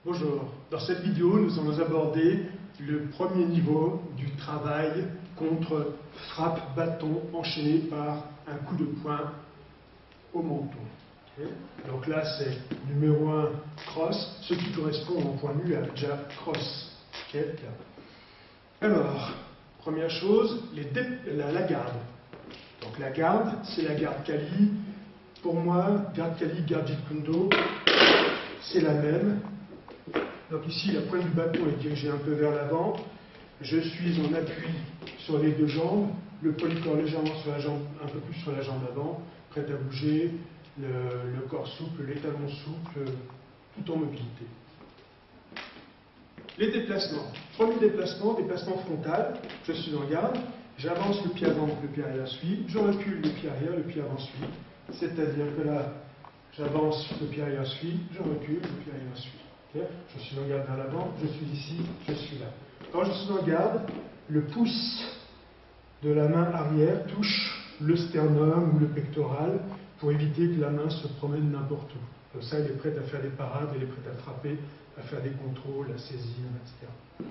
Bonjour, dans cette vidéo nous allons aborder le premier niveau du travail contre frappe bâton enchaîné par un coup de poing au menton. Okay. Donc là c'est numéro 1 cross, ce qui correspond en point nu à jab cross. Okay. Alors, première chose, la garde. Donc la garde, c'est la garde Kali. Pour moi, garde Kali, garde Jeet Kune Do, c'est la même. Donc ici, la pointe du bâton est dirigée un peu vers l'avant. Je suis en appui sur les deux jambes, le polycorps légèrement sur la jambe, un peu plus sur la jambe avant, prêt à bouger, le corps souple, les talons souples, tout en mobilité. Les déplacements. Premier déplacement, déplacement frontal. Je suis en garde, j'avance le pied avant, le pied arrière suit, je recule le pied arrière, le pied avant suit. C'est-à-dire que là, j'avance, le pied arrière suit, je recule, le pied arrière suit. Okay. Je suis en garde vers l'avant, je suis ici, je suis là. Quand je suis en garde, le pouce de la main arrière touche le sternum ou le pectoral pour éviter que la main se promène n'importe où. Comme ça, elle est prête à faire des parades, elle est prête à frapper, à faire des contrôles, à saisir, etc.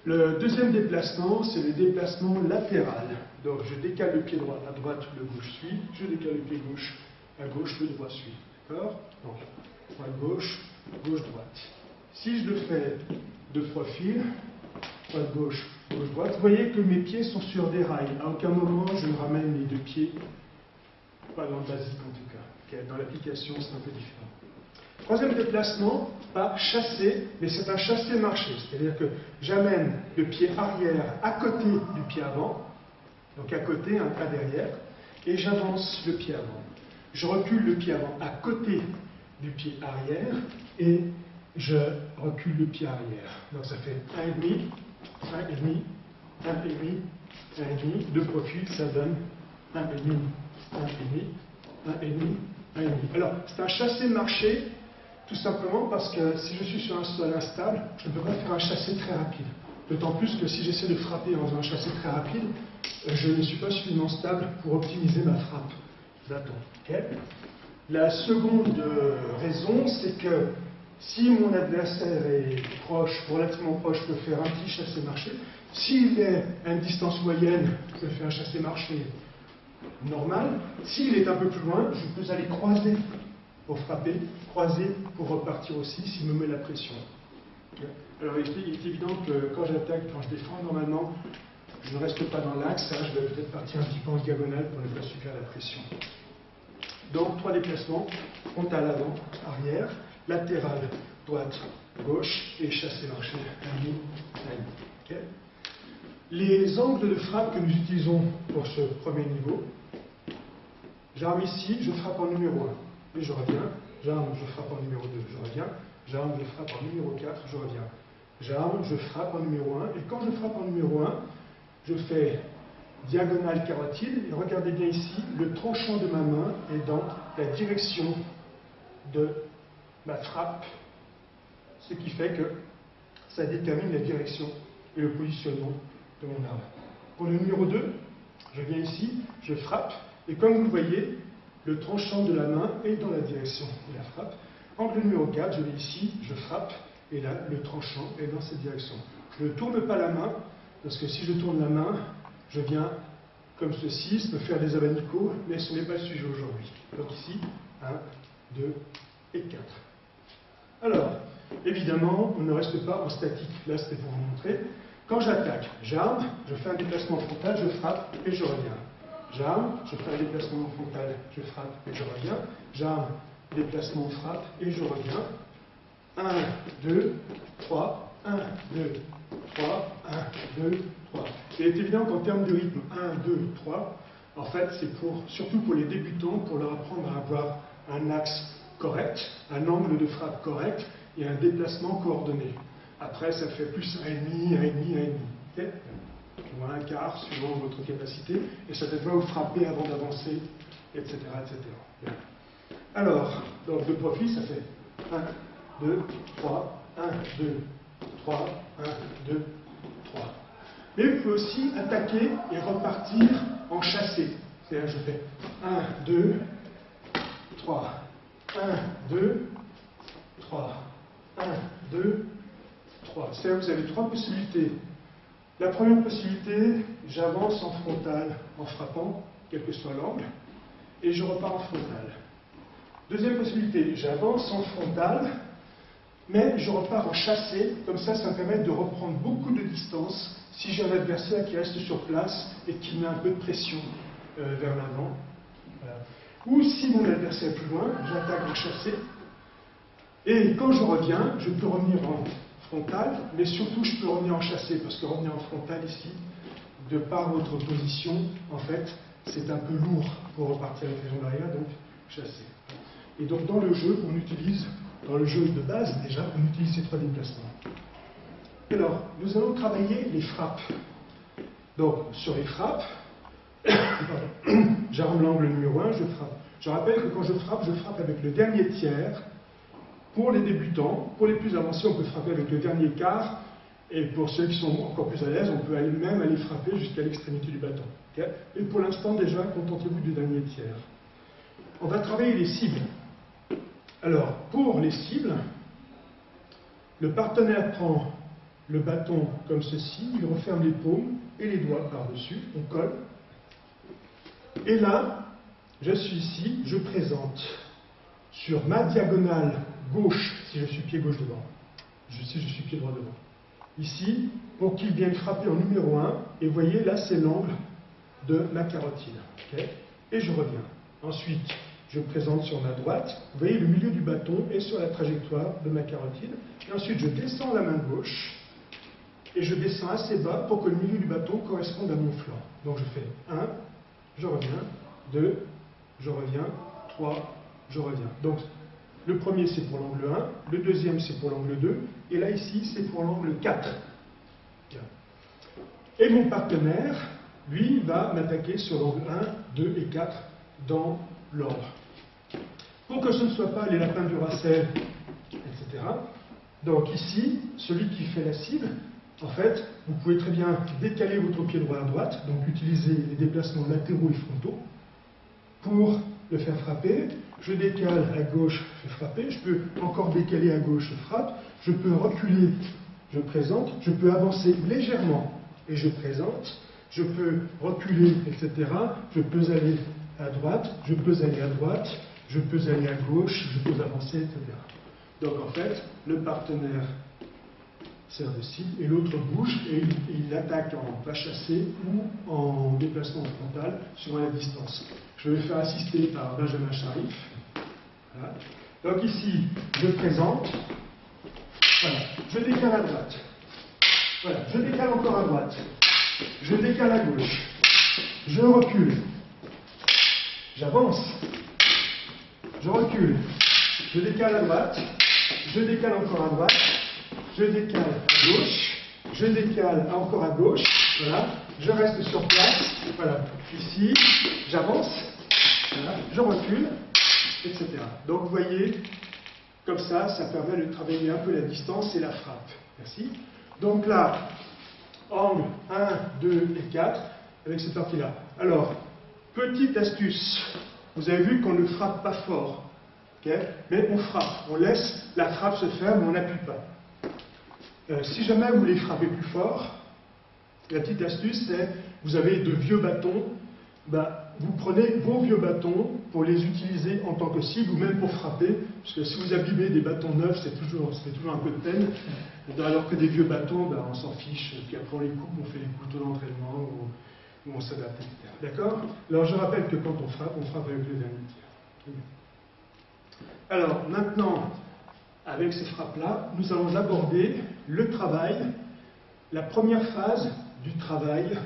Le deuxième déplacement, c'est le déplacement latéral. Donc je décale le pied droit à droite, le gauche suit, je décale le pied gauche à gauche, le droit suit. D'accord? Donc, droite-gauche, gauche-droite. Si je le fais de profil, droite-gauche, gauche-droite, vous voyez que mes pieds sont sur des rails. À aucun moment je ne ramène les deux pieds, pas dans le basique en tout cas. Okay? Dans l'application, c'est un peu différent. Troisième déplacement, pas chassé, mais c'est un chassé-marché. C'est-à-dire que j'amène le pied arrière à côté du pied avant, donc à côté, un pas derrière, et j'avance le pied avant. Je recule le pied avant à côté du pied arrière, et je recule le pied arrière. Donc ça fait 1,5, 1,5, 1,5, 1,5, de profil, ça donne 1,5, 1,5, 1,5, 1,5. Alors, c'est un chassé-marché, tout simplement parce que si je suis sur un sol instable, je ne peux pas faire un chassé très rapide. D'autant plus que si j'essaie de frapper dans un chassé très rapide, je ne suis pas suffisamment stable pour optimiser ma frappe bâton. Okay. La seconde raison, c'est que si mon adversaire est proche, relativement proche, je peux faire un petit chassé-marché. S'il est à une distance moyenne, je peux faire un chassé-marché normal. S'il est un peu plus loin, je peux aller croiser pour frapper, croiser pour repartir aussi s'il me met la pression. Alors il est évident que quand j'attaque, quand je défends, normalement, je ne reste pas dans l'axe, je vais peut-être partir un petit peu en diagonale pour ne pas subir la pression. Donc, trois déplacements, frontal avant, arrière, latéral, droite, gauche, et chassé-marché, okay. Les angles de frappe que nous utilisons pour ce premier niveau, j'arme ici, je frappe en numéro 1, et je reviens, j'arme, je frappe en numéro 2, je reviens, j'arme, je frappe en numéro 4, je reviens, j'arme, je frappe en numéro 1, et quand je frappe en numéro 1, je fais diagonale carotide, et regardez bien ici, le tranchant de ma main est dans la direction de ma frappe, ce qui fait que ça détermine la direction et le positionnement de mon arme. Pour le numéro 2, je viens ici, je frappe, et comme vous le voyez, le tranchant de la main est dans la direction de la frappe. Angle numéro 4, je vais ici, je frappe, et là, le tranchant est dans cette direction. Je ne tourne pas la main, parce que si je tourne la main, je viens, comme ceci, me faire des abanicos, mais ce n'est pas le sujet aujourd'hui. Donc ici, 1, 2 et 4. Alors, évidemment, on ne reste pas en statique. Là, c'était pour vous montrer. Quand j'attaque, j'arme, je fais un déplacement frontal, je frappe et je reviens. J'arme, je fais un déplacement frontal, je frappe et je reviens. J'arme, déplacement, frappe et je reviens. 1, 2, 3, 1, 2, 3, 1, 2, 3. Il est évident qu'en termes de rythme 1, 2, 3, en fait, c'est surtout pour les débutants, pour leur apprendre à avoir un axe correct, un angle de frappe correct et un déplacement coordonné. Après, ça fait plus 1,5, 1,5, 1,5. Okay, ou un quart, suivant votre capacité, et ça peut vous frapper avant d'avancer, etc., etc. Bien. Alors, donc de profil, ça fait 1, 2, 3, 1, 2, 3, 1, 2, 3. Mais vous pouvez aussi attaquer et repartir en chassé. C'est-à-dire, je fais 1, 2, 3, 1, 2, 3, c'est-à-dire que vous avez trois possibilités. La première possibilité, j'avance en frontal en frappant, quel que soit l'angle, et je repars en frontal. Deuxième possibilité, j'avance en frontal, mais je repars en chassé, comme ça me permet de reprendre beaucoup de distance si j'ai un adversaire qui reste sur place et qui met un peu de pression vers l'avant. Voilà. Ou si mon adversaire est plus loin, j'attaque en chassé, et quand je reviens, je peux revenir en frontal, mais surtout je peux revenir en chassé, parce que revenir en frontal ici, de par votre position, en fait, c'est un peu lourd pour repartir avec les jambes arrière, donc chassé. Et donc dans le jeu, on utilise, dans le jeu de base déjà, on utilise ces trois déplacements. Alors, nous allons travailler les frappes. Donc, sur les frappes, j'arme l'angle numéro 1, je frappe. Je rappelle que quand je frappe avec le dernier tiers. Pour les débutants, pour les plus avancés, on peut frapper avec le dernier quart, et pour ceux qui sont encore plus à l'aise, on peut même aller frapper jusqu'à l'extrémité du bâton. Okay? Et pour l'instant, déjà, contentez-vous du dernier tiers. On va travailler les cibles. Alors, pour les cibles, le partenaire prend le bâton comme ceci, il referme les paumes et les doigts par-dessus, on colle. Et là, je suis ici, je présente sur ma diagonale gauche, si je suis pied gauche devant, si je suis pied droit devant. Ici, pour qu'il vienne frapper en numéro 1, et vous voyez, là, c'est l'angle de ma carotide. Okay? Et je reviens. Ensuite, je présente sur ma droite, vous voyez, le milieu du bâton est sur la trajectoire de ma carotide. Et ensuite, je descends la main gauche, et je descends assez bas pour que le milieu du bâton corresponde à mon flanc. Donc je fais 1, je reviens, 2, je reviens, 3, je reviens. Donc, le premier, c'est pour l'angle 1, le deuxième, c'est pour l'angle 2, et là, ici, c'est pour l'angle 4. Et mon partenaire, lui, va m'attaquer sur l'angle 1, 2 et 4 dans l'ordre. Pour que ce ne soit pas les lapins du Racel, etc. Donc ici, celui qui fait la cible, en fait, vous pouvez très bien décaler votre pied droit à droite, donc utiliser les déplacements latéraux et frontaux pour le faire frapper. Je décale à gauche, je fais frapper, je peux encore décaler à gauche, je frappe, je peux reculer, je présente, je peux avancer légèrement et je présente, je peux reculer, etc. Je peux aller à droite, je peux aller à droite, je peux aller à gauche, je peux avancer, etc. Donc en fait, le partenaire sert de cible et l'autre bouge et il attaque en pas chassé ou en déplacement frontal sur la distance. Je vais le faire assister par Benjamin Sharif. Voilà. Donc ici, je présente, voilà, je décale à droite, voilà, je décale encore à droite, je décale à gauche, je recule, j'avance, je recule, je décale à droite, je décale encore à droite, je décale à gauche, je décale encore à gauche, voilà, je reste sur place, voilà, ici, j'avance, voilà, je recule, etc. Donc vous voyez, comme ça permet de travailler un peu la distance et la frappe. Merci. Donc là, angle 1, 2 et 4, avec cette partie-là. Alors, petite astuce, vous avez vu qu'on ne frappe pas fort, okay? Mais on frappe, on laisse la frappe se faire, mais on n'appuie pas. Si jamais vous voulez frapper plus fort, la petite astuce, c'est, vous avez de vieux bâtons, vous prenez vos vieux bâtons pour les utiliser en tant que cible ou même pour frapper, parce que si vous abîmez des bâtons neufs, c'est toujours un peu de peine, alors que des vieux bâtons, on s'en fiche, puis après on les coupe, on fait les couteaux d'entraînement, ou on s'adapte, etc. D'accord? Alors je rappelle que quand on frappe avec le dernier tiers. Alors maintenant, avec ces frappes-là, nous allons aborder le travail, la première phase du travail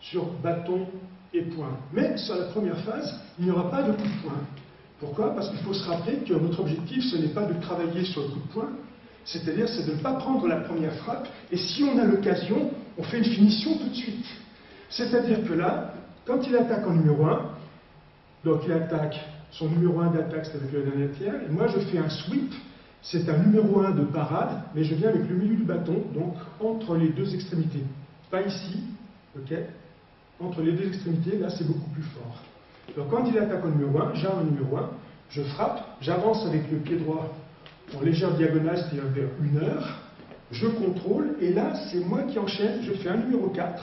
sur bâton et poing. Mais sur la première phase, il n'y aura pas de coup de poing. Pourquoi? Parce qu'il faut se rappeler que notre objectif, ce n'est pas de travailler sur le coup de poing, c'est-à-dire c'est de ne pas prendre la première frappe, et si on a l'occasion, on fait une finition tout de suite. C'est-à-dire que là, quand il attaque en numéro 1, donc il attaque, son numéro 1 d'attaque, c'est avec le dernier tiers, et moi je fais un sweep, c'est un numéro 1 de parade, mais je viens avec le milieu du bâton, donc entre les deux extrémités. Pas ici, ok? Entre les deux extrémités, là c'est beaucoup plus fort. Donc quand il attaque au numéro 1, j'ai un numéro 1, je frappe, j'avance avec le pied droit en légère diagonale, c'est-à-dire vers 1 heure, je contrôle, et là, c'est moi qui enchaîne, je fais un numéro 4,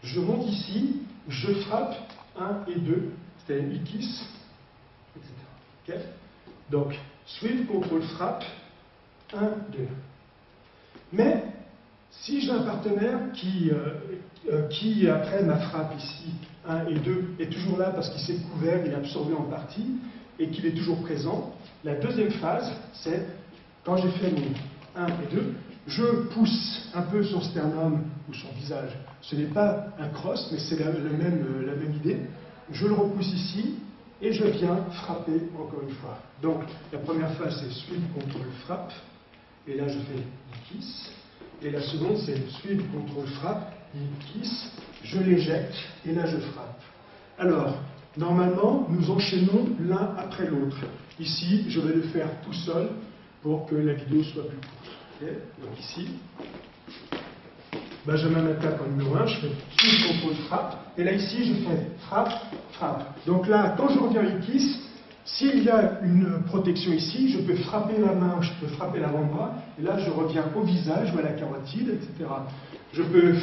je monte ici, je frappe 1 et 2, c'est-à-dire X, etc. Okay. Donc, sweep, contrôle, frappe, 1, 2. Mais, si j'ai un partenaire qui, après ma frappe ici, 1 et 2, est toujours là parce qu'il s'est couvert, il est absorbé en partie, et qu'il est toujours présent, la deuxième phase, c'est, quand j'ai fait mon 1 et 2, je pousse un peu son sternum ou son visage. Ce n'est pas un cross, mais c'est la même idée. Je le repousse ici, et je viens frapper encore une fois. Donc, la première phase, c'est sweep, contrôle, frappe, et là, je fais kiss. Et la seconde, c'est sweep, contrôle, frappe, kiss, je l'éjecte, et là, je frappe. Alors, normalement, nous enchaînons l'un après l'autre. Ici, je vais le faire tout seul pour que la vidéo soit plus courte. Okay. Donc ici, Benjamin m'attaque en numéro 1, je fais sweep, contrôle, frappe, et là, ici, je fais frappe, frappe. Donc là, quand je reviens à kiss, s'il y a une protection ici, je peux frapper la main, je peux frapper l'avant-bras, et là je reviens au visage ou à la carotide, etc. Je peux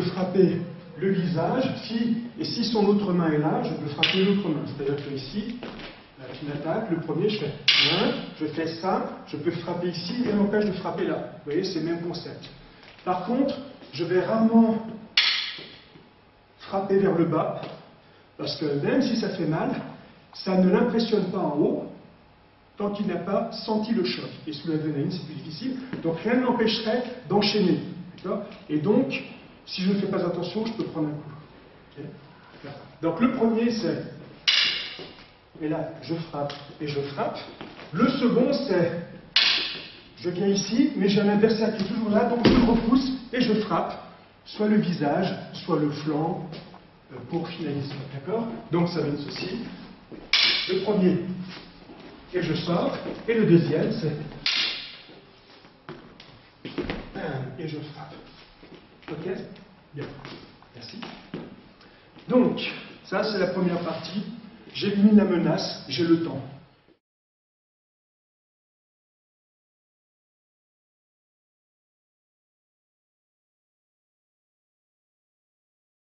frapper le visage, et si son autre main est là, je peux frapper l'autre main. C'est-à-dire que ici, qui m'attaque, le premier, je fais 1, je fais ça, je peux frapper ici, et n'empêche de frapper là. Vous voyez, c'est le même concept. Par contre, je vais rarement frapper vers le bas, parce que même si ça fait mal, ça ne l'impressionne pas en haut, tant qu'il n'a pas senti le choc. Et sous l'adrénaline, c'est plus difficile. Donc rien ne m'empêcherait d'enchaîner. Et donc, si je ne fais pas attention, je peux prendre un coup. Okay. Donc le premier, c'est... Et là, je frappe et je frappe. Le second, c'est... Je viens ici, mais j'ai un adversaire qui est toujours là, donc je le repousse et je frappe. Soit le visage, soit le flanc, pour finaliser. D'accord? Donc ça donne ceci. Le premier, et je sors. Et le deuxième, c'est... Et je frappe. Ok? Bien. Merci. Donc, ça c'est la première partie. J'élimine la menace, j'ai le temps.